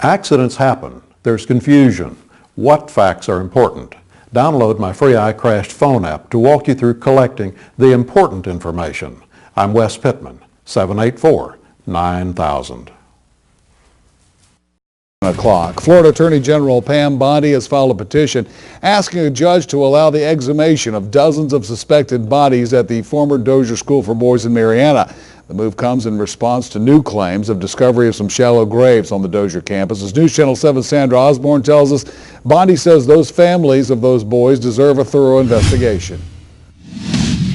Accidents happen. There's confusion. What facts are important? Download my free iCrashed phone app to walk you through collecting the important information. I'm Wes Pittman, 784-9000. Florida Attorney General Pam Bondi has filed a petition asking a judge to allow the exhumation of dozens of suspected bodies at the former Dozier School for Boys in Marianna. The move comes in response to new claims of discovery of some shallow graves on the Dozier campus. As News Channel 7's Sandra Osborne tells us, Bondi says those families of those boys deserve a thorough investigation.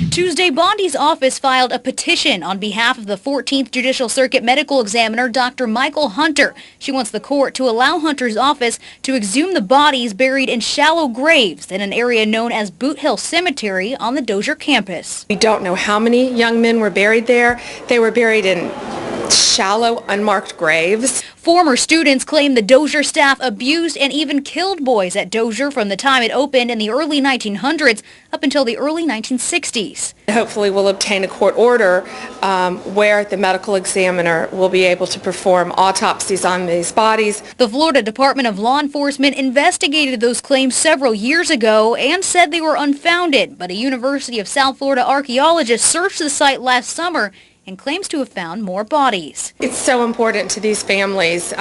Tuesday, Bondi's office filed a petition on behalf of the 14th Judicial Circuit Medical Examiner, Dr. Michael Hunter. She wants the court to allow Hunter's office to exhume the bodies buried in shallow graves in an area known as Boot Hill Cemetery on the Dozier campus. We don't know how many young men were buried there. They were buried in shallow, unmarked graves. Former students claim the Dozier staff abused and even killed boys at Dozier from the time it opened in the early 1900s up until the early 1960s. Hopefully we'll obtain a court order where the medical examiner will be able to perform autopsies on these bodies. The Florida Department of Law Enforcement investigated those claims several years ago and said they were unfounded, but a University of South Florida archaeologist searched the site last summer and claims to have found more bodies. It's so important to these families.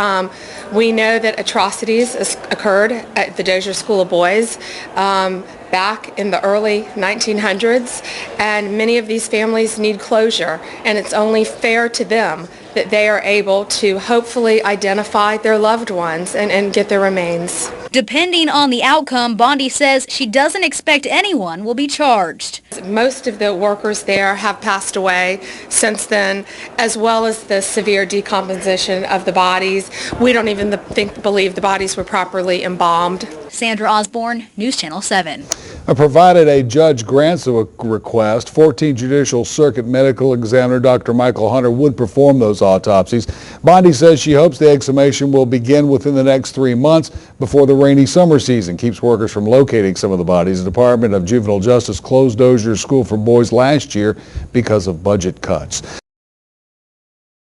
We know that atrocities occurred at the Dozier School of Boys back in the early 1900s, and many of these families need closure, and it's only fair to them that they are able to hopefully identify their loved ones and get their remains. Depending on the outcome, Bondi says she doesn't expect anyone will be charged. Most of the workers there have passed away since then, as well as the severe decomposition of the bodies. We don't even believe the bodies were properly embalmed. Sandra Osborne, News Channel 7. Provided a judge grants a request, 14th Judicial Circuit Medical Examiner Dr. Michael Hunter would perform those autopsies. Bondi says she hopes the exhumation will begin within the next 3 months before the rainy summer season keeps workers from locating some of the bodies. The Department of Juvenile Justice closed Dozier School for Boys last year because of budget cuts.